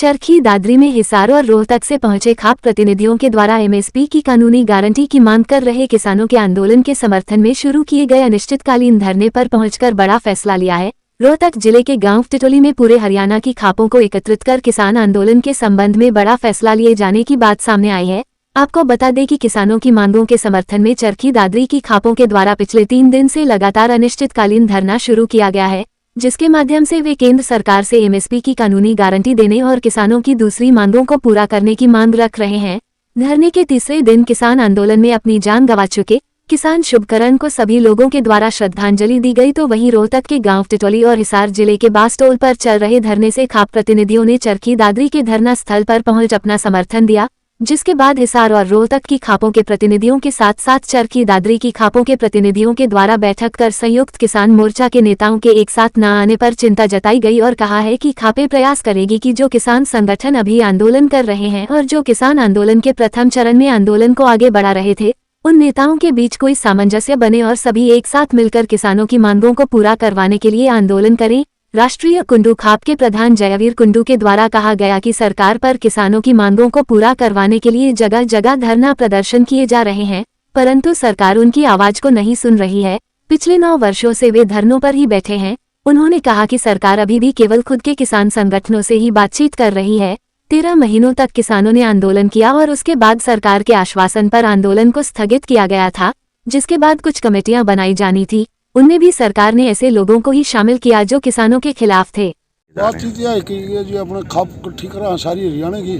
चरखी दादरी में हिसार और रोहतक से पहुंचे खाप प्रतिनिधियों के द्वारा एमएसपी की कानूनी गारंटी की मांग कर रहे किसानों के आंदोलन के समर्थन में शुरू किए गए अनिश्चितकालीन धरने पर पहुंचकर बड़ा फैसला लिया है। रोहतक जिले के गांव टिटोली में पूरे हरियाणा की खापों को एकत्रित कर किसान आंदोलन के संबंध में बड़ा फैसला लिए जाने की बात सामने आई है। आपको बता दें कि किसानों की मांगों के समर्थन में चरखी दादरी की खापों के द्वारा पिछले 3 दिन से लगातार अनिश्चितकालीन धरना शुरू किया गया है, जिसके माध्यम से वे केंद्र सरकार से एमएसपी की कानूनी गारंटी देने और किसानों की दूसरी मांगों को पूरा करने की मांग रख रहे हैं। धरने के तीसरे दिन किसान आंदोलन में अपनी जान गंवा चुके किसान शुभकरण को सभी लोगों के द्वारा श्रद्धांजलि दी गई, तो वहीं रोहतक के गांव टिटोली और हिसार जिले के बासटोल पर चल रहे धरने से खाप प्रतिनिधियों ने चरखी दादरी के धरना स्थल पर पहुंच अपना समर्थन दिया, जिसके बाद हिसार और रोहतक की खापों के प्रतिनिधियों के साथ साथ चरखी दादरी की खापों के प्रतिनिधियों के द्वारा बैठक कर संयुक्त किसान मोर्चा के नेताओं के एक साथ न आने पर चिंता जताई गई और कहा है कि खापे प्रयास करेगी कि जो किसान संगठन अभी आंदोलन कर रहे हैं और जो किसान आंदोलन के प्रथम चरण में आंदोलन को आगे बढ़ा रहे थे, उन नेताओं के बीच कोई सामंजस्य बने और सभी एक साथ मिलकर किसानों की मांगों को पूरा करवाने के लिए आंदोलन करें। राष्ट्रीय कुंडू खाप के प्रधान जयवीर कुंडू के द्वारा कहा गया कि सरकार पर किसानों की मांगों को पूरा करवाने के लिए जगह जगह धरना प्रदर्शन किए जा रहे हैं, परंतु सरकार उनकी आवाज को नहीं सुन रही है। पिछले 9 वर्षों से वे धरनों पर ही बैठे हैं। उन्होंने कहा कि सरकार अभी भी केवल खुद के किसान संगठनों से ही बातचीत कर रही है। 13 महीनों तक किसानों ने आंदोलन किया और उसके बाद सरकार के आश्वासन पर आंदोलन को स्थगित किया गया था, जिसके बाद कुछ कमेटियां बनाई जानी थी। उनमें भी सरकार ने ऐसे लोगों को ही शामिल किया जो किसानों के खिलाफ थे। बातचीत यह है कि ये जो अपने खाप इकट्ठी करा सारी हरियाणा की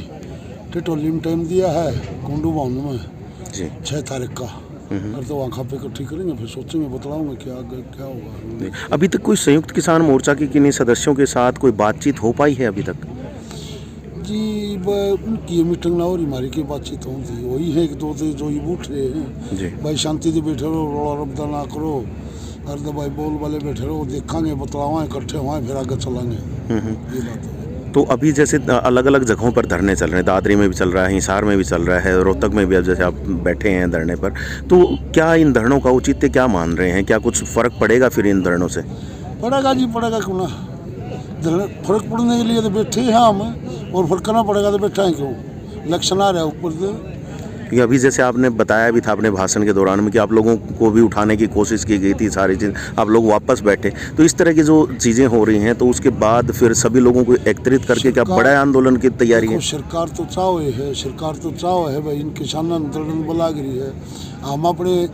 टिटोली में टाइम दिया है कुंडू भवन में 6 तारीख का, और तो वहाँ खापे इकट्ठी करेंगे, फिर सोचेंगे, बतलाऊंगा क्या होगा। अभी तक कोई संयुक्त किसान मोर्चा के किन्हीं सदस्यों के साथ कोई बातचीत हो पाई है अभी तक? जी उनकी मीटिंग ना हो रही, हमारी की बातचीत होती वही है कि 2 जो ये उठ रहे हैं भाई शांति से बैठे रहो, रोड़ा रब्दा ना करो, और तो भाई बोल वाले बैठे रहो, देखेंगे, बतलावा, इकट्ठे हुआ फिर आगे चलेंगे। ये बात है। तो अभी जैसे अलग अलग जगहों पर धरने चल रहे हैं, दादरी में भी चल रहा है, हिसार में भी चल रहा है, रोहतक में भी अब जैसे आप बैठे हैं धरने पर, तो क्या इन धरनों का औचित्य क्या मान रहे हैं? क्या कुछ फर्क पड़ेगा फिर इन धरनों से? पड़ेगा जी, पड़ेगा क्यों ना। फर्क पड़ने के लिए तो बैठे हैं हम, और फर्क करना पड़ेगा तो बैठा है क्यों। इलेक्शन आ रहा है ऊपर से। अभी जैसे आपने बताया भी था अपने भाषण के दौरान में कि आप लोगों को भी उठाने की कोशिश की गई थी, सारी चीज़ आप लोग वापस बैठे, तो इस तरह की जो चीज़ें हो रही हैं, तो उसके बाद फिर सभी लोगों को एकत्रित करके क्या बड़ा आंदोलन की तैयारी है? सरकार तो चाव है भाई, इन किसान आंदोलन बुला रही है। हम अपने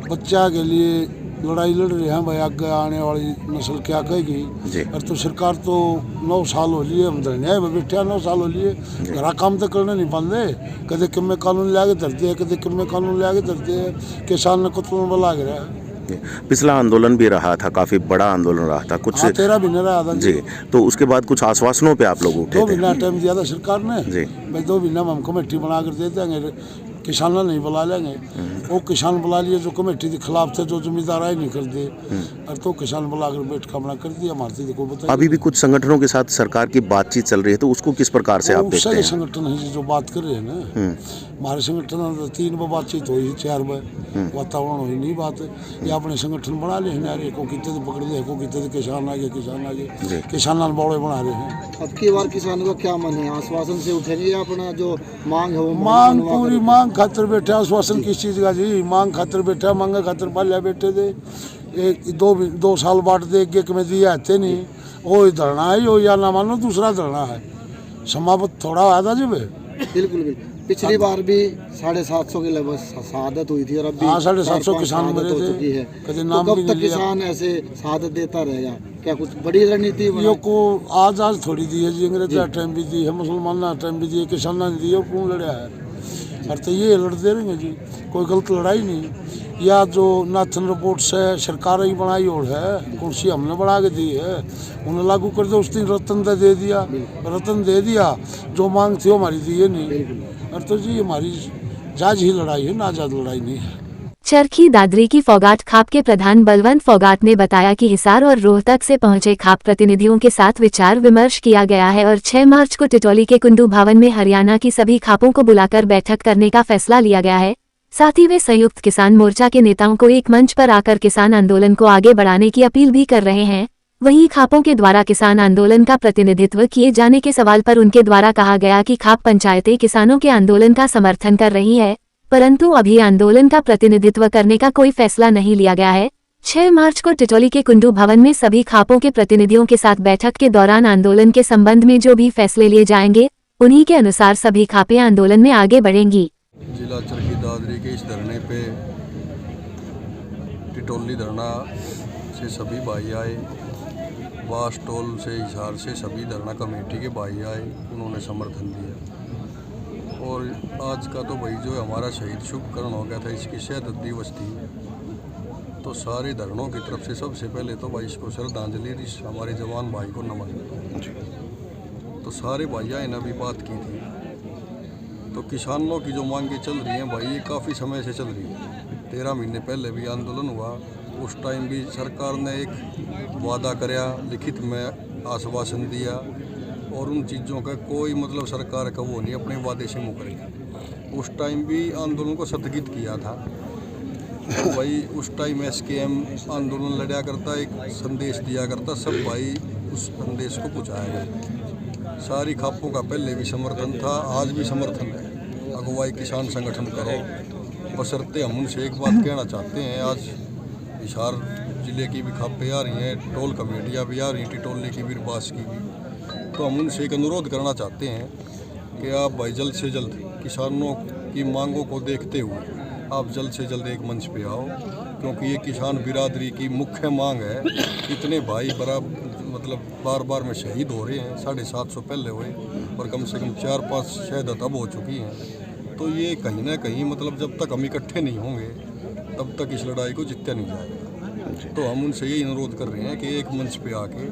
बच्चा के लिए लड़ाई लड़ रहे हैं भाई, आगे आने वाली नस्ल क्या कहेगी। और तो सरकार तो 9 साल हो लिए हम धरने बैठे, 9 साल हो लिए, घरा काम तो करने नहीं पाते। कदे किम्मे कानून ले आगे धरते हैं, कदे किम्मे कानून ले आगे धरते हैं, किसान ने कुतलों बुला रहा है। पिछला आंदोलन भी रहा था, काफी बड़ा आंदोलन रहा था, कुछ 13 महीने रहा था जी। तो उसके बाद कुछ आश्वासनों पे आप लोग उठे 2 महीना टाइम दिया था सरकार ने जी, भाई 2 महीना में हम कमेटी बना कर दे देंगे, किसान नहीं बुला लेंगे। वो किसान बुला लिए जो कमेटी के खिलाफ थे, जो जमींदार आए नहीं कर दे, और तो किसान बुला कर बैठ खाना कर दिया। हमारे देखो बताइए, अभी भी कुछ संगठनों के साथ सरकार की बातचीत चल रही है, तो उसको किस प्रकार से आप देखते हैं? संगठन है जो बात कर रहे हैं ना, हमारे संगठन 3 बार बातचीत हुई, 4 बार वातावरण हुई नहीं बात। ये अपने संगठन बना ले हैं, को कितने पकड़ ले, को कितने किसान आगे किसान बड़े बना रहे हैं। अब की बार किसानों का क्या मन है? आश्वासन से उठेंगे, अपना जो मांग है वो मांग पूरी मांग खातर बैठे। आश्वासन किस चीज़ का जी? मांग खातर बैठा, मांगे खातर पालिया बैठे थे। 2 साल बाट दे एक में दिया थे नहीं, वो धरना है यो, या ना मानो दूसरा धरना है, समाप्त थोड़ा आया था जी। बिल्कुल पिछली बार भी 750 की लगभग शहादत हुई थी, और अब भी 750 किसान मरे थे। कभी नाम तो कब तक किसान ऐसे शहादत देता रहेगा? क्या कुछ बड़ी रणनीति को आज थोड़ी दी है जी, अंग्रेज टाइम भी दी है, मुसलमान टाइम भी दी है, किसान ने दी है, कौन लड़ा है? और तो ये लड़ते रहेंगे जी, कोई गलत लड़ाई नहीं। या जो नाथन रिपोर्ट से सरकार ही बनाई और है, कौन सी हमने बढ़ा के दी है, उन्हें लागू कर दो। उस दिन रतन दे दिया, जो मांग थी वो हमारी दी है नहीं। और तो जी हमारी जायज ही लड़ाई है, नाजायज लड़ाई नहीं है। चरखी दादरी की फोगाट खाप के प्रधान बलवंत फोगाट ने बताया कि हिसार और रोहतक से पहुंचे खाप प्रतिनिधियों के साथ विचार विमर्श किया गया है और 6 मार्च को टिटोली के कुंडू भवन में हरियाणा की सभी खापों को बुलाकर बैठक करने का फैसला लिया गया है। साथ ही वे संयुक्त किसान मोर्चा के नेताओं को एक मंच पर आकर किसान आंदोलन को आगे बढ़ाने की अपील भी कर रहे हैं। वहीं खापों के द्वारा किसान आंदोलन का प्रतिनिधित्व किए जाने के सवाल पर उनके द्वारा कहा गया कि खाप पंचायतें किसानों के आंदोलन का समर्थन कर रही है, परंतु अभी आंदोलन का प्रतिनिधित्व करने का कोई फैसला नहीं लिया गया है। 6 मार्च को टिटोली के कुंडू भवन में सभी खापों के प्रतिनिधियों के साथ बैठक के दौरान आंदोलन के संबंध में जो भी फैसले लिए जाएंगे उन्हीं के अनुसार सभी खापें आंदोलन में आगे बढ़ेंगी। जिला चरखी दादरी के इस धरने पे टिटोली धरना से सभी भाई आए, वास्टोल से हिसार से सभी धरना कमेटी के भाई आए, उन्होंने समर्थन दिया। और आज का तो भाई जो हमारा शहीद शुभकरण हो गया था, इसकी शहादत दिवस थी, तो सारे धरणों की तरफ से सबसे पहले तो भाई इसको श्रद्धांजलि, हमारे जवान भाई को नमन। तो सारे भाइयों ने भी बात की थी। तो किसानों की जो मांगें चल रही हैं भाई, ये काफ़ी समय से चल रही है। 13 महीने पहले भी आंदोलन हुआ, उस टाइम भी सरकार ने एक वादा कराया, लिखित में आश्वासन दिया, और उन चीज़ों का कोई मतलब सरकार का वो नहीं, अपने वादे से मुकरी। उस टाइम भी आंदोलन को स्थगित किया था। तो भाई उस टाइम SKM आंदोलन लड़ा करता, एक संदेश दिया करता, सब भाई उस संदेश को पहुँचाया गया। सारी खापों का पहले भी समर्थन था, आज भी समर्थन है। अगुवाई किसान संगठन करो, बशर्ते हम उनसे एक बात कहना चाहते हैं। आज हिसार जिले की भी खापें आ रही हैं, टोल कमेटियाँ भी आ रही हैं, टिटोली की भी, बास की भी। तो हम उनसे एक अनुरोध करना चाहते हैं कि आप भाई जल्द से जल्द किसानों की मांगों को देखते हुए आप जल्द से जल्द एक मंच पे आओ, क्योंकि ये किसान बिरादरी की मुख्य मांग है। इतने भाई मतलब बार बार में शहीद हो रहे हैं, 750 पहले हुए और कम से कम 4-5 शहादत अब हो चुकी हैं। तो ये कहीं ना कहीं मतलब जब तक हम इकट्ठे नहीं होंगे तब तक इस लड़ाई को जीता नहीं जाएगा। तो हम उनसे यही अनुरोध कर रहे हैं कि एक मंच पे आके,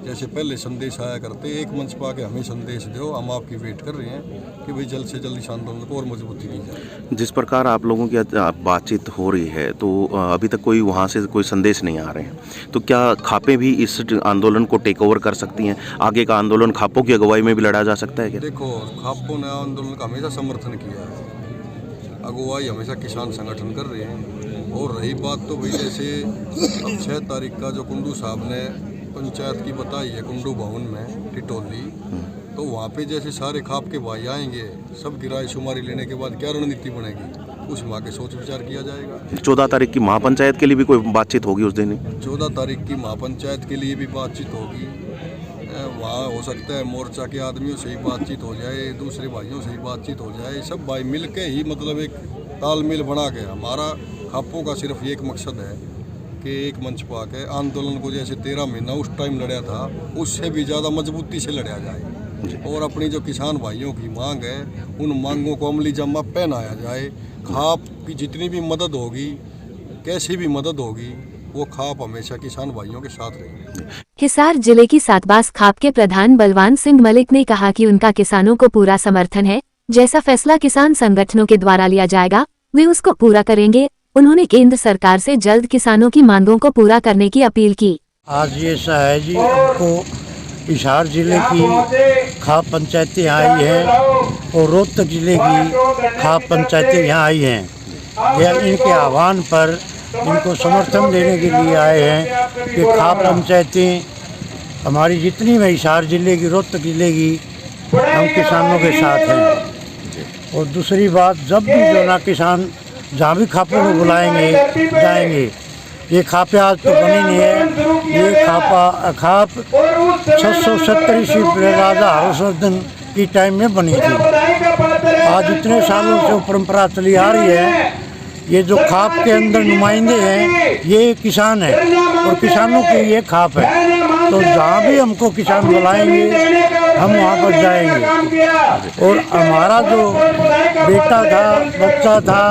जैसे पहले संदेश आया करते, एक मंच पे आके हमें संदेश दो, हम आपकी वेट कर रहे हैं कि भाई जल्द से जल्द इस आंदोलन को और मजबूती दी जाए। जिस प्रकार आप लोगों की बातचीत हो रही है, तो अभी तक कोई वहाँ से कोई संदेश नहीं आ रहे हैं, तो क्या खापें भी इस आंदोलन को टेक ओवर कर सकती हैं? आगे का आंदोलन खापों की अगुवाई में भी लड़ा जा सकता है क्या? देखो, खापों ने आंदोलन का हमेशा समर्थन किया है, अगुवाई हमेशा किसान संगठन कर रहे हैं। और रही बात तो भाई जैसे अब 6 तारीख का जो कुंडू साहब ने पंचायत की बताई है, कुंडू भवन में टिटोली, तो वहाँ पे जैसे सारे खाप के भाई आएंगे, सब की राय शुमारी लेने के बाद क्या रणनीति बनेगी, उस वहाँ के सोच विचार किया जाएगा। 14 तारीख की महापंचायत के लिए भी कोई बातचीत होगी उस दिन? 14 तारीख की महापंचायत के लिए भी बातचीत होगी। वहाँ हो सकता है मोर्चा के आदमियों से ही बातचीत हो जाए, दूसरे भाइयों से ही बातचीत हो जाए, सब भाई मिल के ही मतलब एक तालमेल बना के। हमारा खापों का सिर्फ एक मकसद है कि एक मंच पा के आंदोलन को जैसे 13 महीना उस टाइम लड़ा था, उससे भी ज़्यादा मजबूती से लड़ा जाए, और अपनी जो किसान भाइयों की मांग है उन मांगों को अमली जामा पहनाया जाए। खाप की जितनी भी मदद होगी, कैसी भी मदद होगी, वो खाप हमेशा किसान भाइयों के साथ रहेगी। हिसार जिले की सातबास खाप के प्रधान बलवान सिंह मलिक ने कहा कि उनका किसानों को पूरा समर्थन है, जैसा फैसला किसान संगठनों के द्वारा लिया जाएगा वे उसको पूरा करेंगे। उन्होंने केंद्र सरकार से जल्द किसानों की मांगों को पूरा करने की अपील की। आज ये ऐसा है जी, आपको हिसार जिले की खाप पंचायतें आई हैं और रोहतक जिले की खाप पंचायतें यहाँ आई हैं। यह इनके आह्वान पर इनको समर्थन देने के लिए आए हैं कि खाप पंचायतें हमारी जितनी भी हिसार जिले की, रोहतक जिले की, हम किसानों के साथ हैं। और दूसरी बात, जब भी जो ना किसान जहाँ भी खापों को बुलाएंगे जाएंगे। ये खापें आज तो बनी नहीं है, ये खाप 670 ईस्वी राजा हर्षवर्धन की टाइम में बनी थी। आज इतने सालों से वो परंपरा चली आ रही है। ये जो खाप के अंदर नुमाइंदे हैं ये किसान है और किसानों की ये खाप है। तो जहाँ भी हमको किसान बुलाएंगे हम वहाँ पर जाएंगे। और हमारा जो बेटा था, बच्चा था,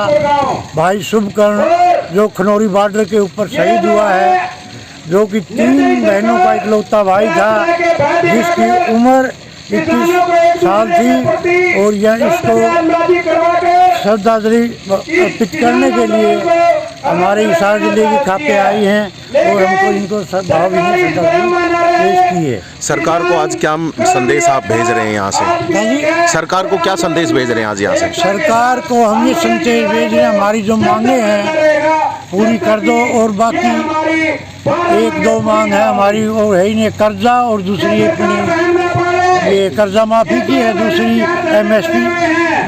भाई शुभकर्ण, जो खनौरी बॉर्डर के ऊपर शहीद हुआ है, जो कि 3 बहनों का इकलौता भाई था, जिसकी उम्र 21 साल थी, और यह इसको श्रद्धांजलि अर्पित करने के लिए हमारे हिसार जिले की खापें आई हैं और हमको इनको भावभीनी श्रद्धांजलि पेश की है। सरकार को आज क्या संदेश आप भेज रहे हैं यहाँ से? हाँ जी, सरकार को क्या संदेश भेज रहे हैं आज यहाँ से? सरकार को हम ये संदेश भेज रहे हैं, हमारी जो मांगे हैं पूरी कर दो, और बाकी एक दो मांग है हमारी और है ही नहीं, कर्जा और दूसरी अपनी ये कर्जा माफी की है, दूसरी MSP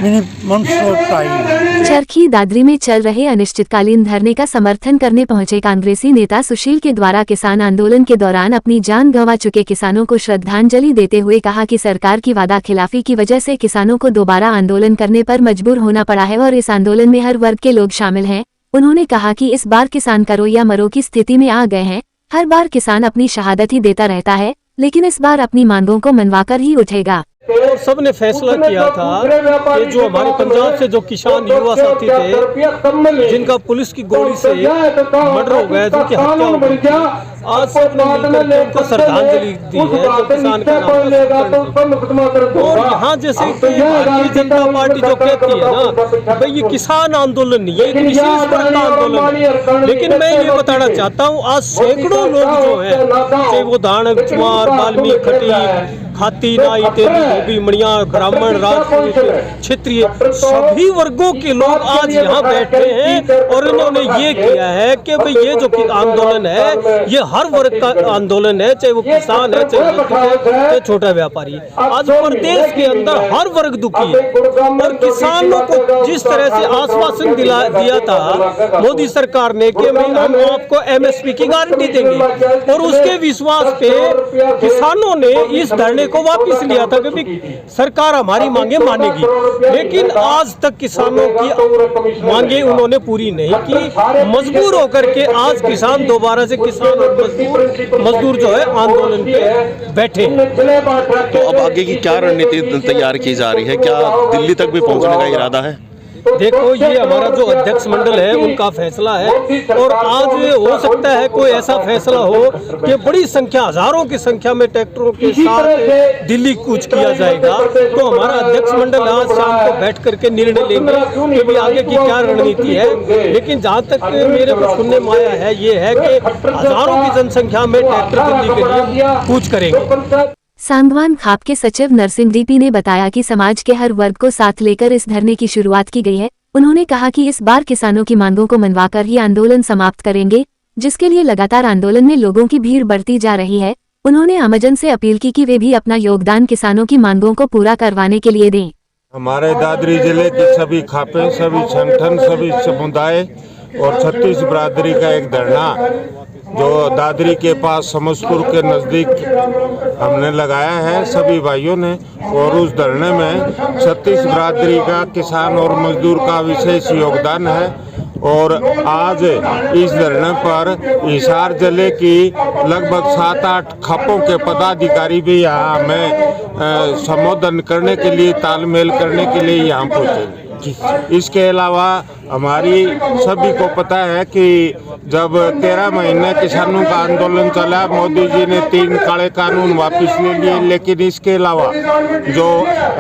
minimum price. Charkhi Dadri में चल रहे अनिश्चितकालीन धरने का समर्थन करने पहुंचे कांग्रेसी नेता सुशील के द्वारा किसान आंदोलन के दौरान अपनी जान गंवा चुके किसानों को श्रद्धांजलि देते हुए कहा कि सरकार की वादा खिलाफी की वजह से किसानों को दोबारा आंदोलन करने पर मजबूर होना पड़ा है और इस आंदोलन में हर वर्ग के लोग शामिल हैं। उन्होंने कहा कि इस बार किसान करो या मरो की स्थिति में आ गए हैं। हर बार किसान अपनी शहादत ही देता रहता है, लेकिन इस बार अपनी मांगों को मनवाकर ही उठेगा। और सबने फैसला किया था कि जो हमारे पंजाब से जो किसान युवा साथी थे जिनका पुलिस की गोली से मर्डर हो गया, जिनकी हत्या हो गई, आज सबने मिलकर उनको श्रद्धांजलि दी है जो किसान का नाम। और यहाँ जैसे भारतीय जनता पार्टी जो कहती है ना भाई ये किसान आंदोलन नहीं है, एक विशेष वर्ग का आंदोलन है, लेकिन मैं ये बताना चाहता हूँ आज सैकड़ों लोग जो है, चाहे वो दानव, चुमार, वाल्मीकि, खटी, खाती, नाई, तेली, धोबी, मणिया, ब्राह्मण, राजपूत, क्षत्रिय, सभी वर्गों के लोग आज यहाँ बैठे हैं और इन्होंने ये किया है कि भाई ये जो आंदोलन है ये हर वर्ग का आंदोलन है, चाहे वो किसान है, चाहे मजदूर है, छोटा व्यापारी है। आज प्रदेश के अंदर हर वर्ग दुखी है और किसानों को जिस तरह से आश्वासन दिया था मोदी सरकार ने कि हम आपको MSP की गारंटी देंगे, और उसके विश्वास पे किसानों ने इस धरने को वापस लिया था कि सरकार हमारी मांगे मानेगी, लेकिन आज तक किसानों की मांगे उन्होंने पूरी नहीं की। मजबूर होकर के आज किसान दोबारा से किसान और मजदूर जो है आंदोलन पे बैठे। तो अब आगे की क्या रणनीति तैयार की जा रही है? क्या दिल्ली तक भी पहुंचने का इरादा है? देखो ये हमारा जो अध्यक्ष मंडल है उनका फैसला है, और आज हो सकता है कोई ऐसा फैसला हो कि बड़ी संख्या, हजारों की संख्या में ट्रैक्टरों के साथ दिल्ली कूच किया जाएगा। तो हमारा अध्यक्ष मंडल आज शाम को बैठ करके निर्णय लेंगे कि भी आगे की क्या रणनीति है। लेकिन जहाँ तक मेरे को सुनने में आया है ये है कि हजारों की जनसंख्या में ट्रैक्टर दिल्ली के लिए कूच करेंगे। सांगवान खाप के सचिव नरसिंह डीपी ने बताया कि समाज के हर वर्ग को साथ लेकर इस धरने की शुरुआत की गई है। उन्होंने कहा कि इस बार किसानों की मांगों को मनवाकर ही आंदोलन समाप्त करेंगे, जिसके लिए लगातार आंदोलन में लोगों की भीड़ बढ़ती जा रही है। उन्होंने आमजन से अपील की कि वे भी अपना योगदान किसानों की मांगों को पूरा करवाने के लिए दें। हमारे दादरी जिले की सभी खापें, सभी संगठन, सभी समुदाय और 36 बिरादरी का एक धरना जो दादरी के पास समस्तपुर के नज़दीक हमने लगाया है सभी भाइयों ने, और उस धरने में 36 बिरादरी का किसान और मजदूर का विशेष योगदान है। और आज इस धरने पर हिसार जिले की लगभग 7-8 खापों के पदाधिकारी भी यहाँ हमें संबोधन करने के लिए, तालमेल करने के लिए यहाँ पहुँचे। इसके अलावा हमारी सभी को पता है कि जब 13 महीने किसानों का आंदोलन चला, मोदी जी ने 3 काले कानून वापस ले लिए, लेकिन इसके अलावा जो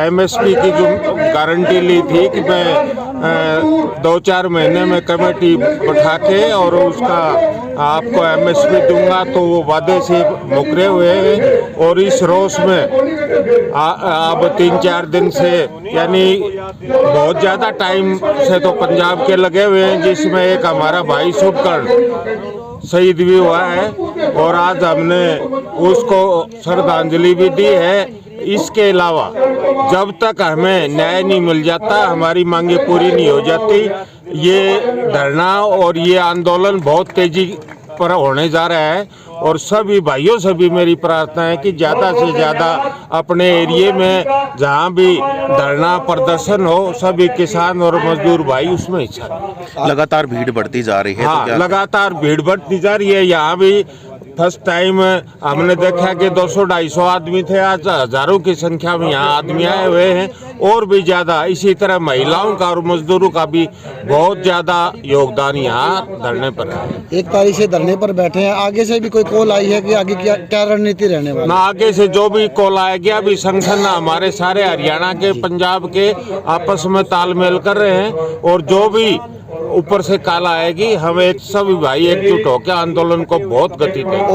MSP की जो गारंटी ली थी कि मैं 2-4 महीने में कमेटी बैठा के और उसका आपको MSP दूंगा, तो वो वादे से मुकरे हुए हैं। और इस रोष में अब 3-4 दिन से, यानी बहुत ज़्यादा टाइम से तो पंजाब के लगे हुए हैं, जिसमें एक हमारा भाई शुभकर्ण शहीद भी हुआ है और आज हमने उसको श्रद्धांजलि भी दी है। इसके अलावा जब तक हमें न्याय नहीं मिल जाता, हमारी मांगे पूरी नहीं हो जाती, ये धरना और ये आंदोलन बहुत तेजी पर होने जा रहा है। और सभी भाइयों से भी मेरी प्रार्थना है कि ज़्यादा से ज़्यादा अपने एरिए में जहाँ भी धरना प्रदर्शन हो, सभी किसान और मजदूर भाई उसमें हिस्सा लें। लगातार भीड़ बढ़ती जा रही है। हाँ, तो लगातार भीड़ बढ़ती जा रही है। यहाँ भी फर्स्ट टाइम हमने देखा कि 200-250 आदमी थे, आज हजारों की संख्या में यहाँ आदमी आए हुए हैं, और भी ज़्यादा। इसी तरह महिलाओं का और मजदूरों का भी बहुत ज़्यादा योगदान यहाँ धरने पर है। 1 तारीख से धरने पर बैठे हैं, आगे से भी कोई कॉल आई है कि आगे क्या रणनीति रहने वाली? ना, आगे से जो भी कॉल आएगा, अभी संगठन हमारे सारे हरियाणा के, पंजाब के आपस में तालमेल कर रहे हैं, और जो भी ऊपर से काला आएगी। हमें सभी भाई एकजुट होकर आंदोलन को बहुत गति दें।